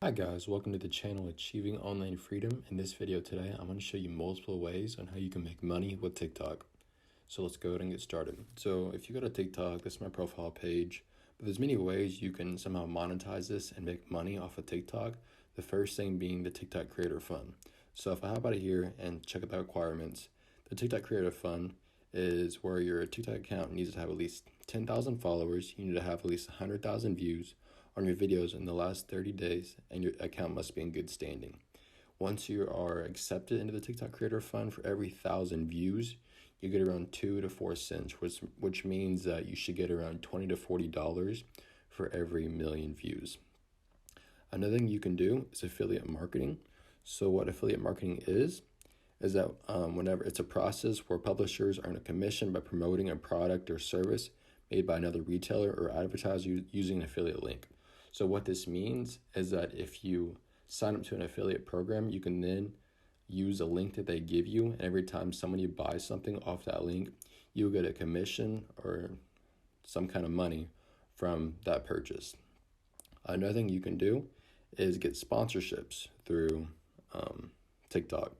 Hi guys, welcome to the channel Achieving Online Freedom. In this video today, I'm going to show you multiple ways on how you can make money with TikTok. So let's go ahead and get started. So if you go to TikTok, this is my profile page, but there's many ways you can somehow monetize this and make money off of TikTok. The first thing being the TikTok Creator Fund. So if I hop out of here and check out the requirements, the TikTok Creator Fund is where your TikTok account needs to have at least 10,000 followers. You need to have at least 100,000 views on your videos in the last 30 days, and your account must be in good standing. Once you are accepted into the TikTok Creator Fund, for every 1,000 views, you get around 2 to 4 cents, which means that you should get around $20 to $40 for every million views. Another thing you can do is affiliate marketing. So what affiliate marketing is that whenever it's a process where publishers earn a commission by promoting a product or service made by another retailer or advertiser using an affiliate link. So what this means is that if you sign up to an affiliate program, you can then use a link that they give you, and every time somebody buys something off that link, you'll get a commission or some kind of money from that purchase. Another thing you can do is get sponsorships through TikTok.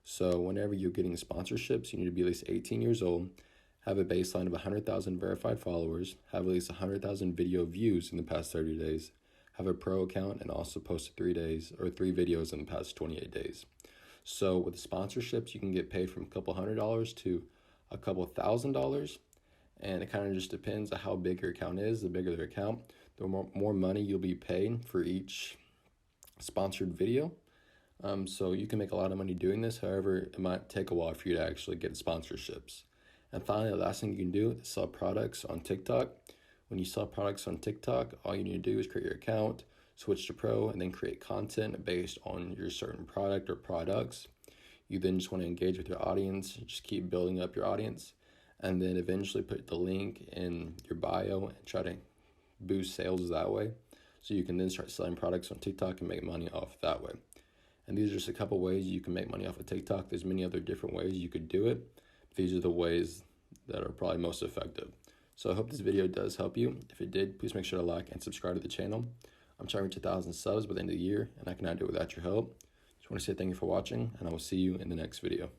So whenever you're getting sponsorships, you need to be at least 18 years old, have a baseline of 100,000 verified followers, have at least 100,000 video views in the past 30 days, have a pro account, and also posted 3 videos in the past 28 days. So with the sponsorships, you can get paid from a couple $100 to a couple $1,000, and it kind of just depends on how big your account is. The bigger their account, the more money you'll be paid for each sponsored video. So you can make a lot of money doing this. However, it might take a while for you to actually get sponsorships. And finally, the last thing you can do is sell products on TikTok. When you sell products on TikTok, all you need to do is create your account, switch to pro, and then create content based on your certain product or products. You then just want to engage with your audience, just keep building up your audience, and then eventually put the link in your bio and try to boost sales that way. So you can then start selling products on TikTok and make money off that way. And these are just a couple ways you can make money off of TikTok. There's many other different ways you could do it. These are the ways that are probably most effective. So I hope this video does help you. If it did, please make sure to like and subscribe to the channel. I'm trying to reach 1,000 subs by the end of the year, and I cannot do it without your help. Just want to say thank you for watching, and I will see you in the next video.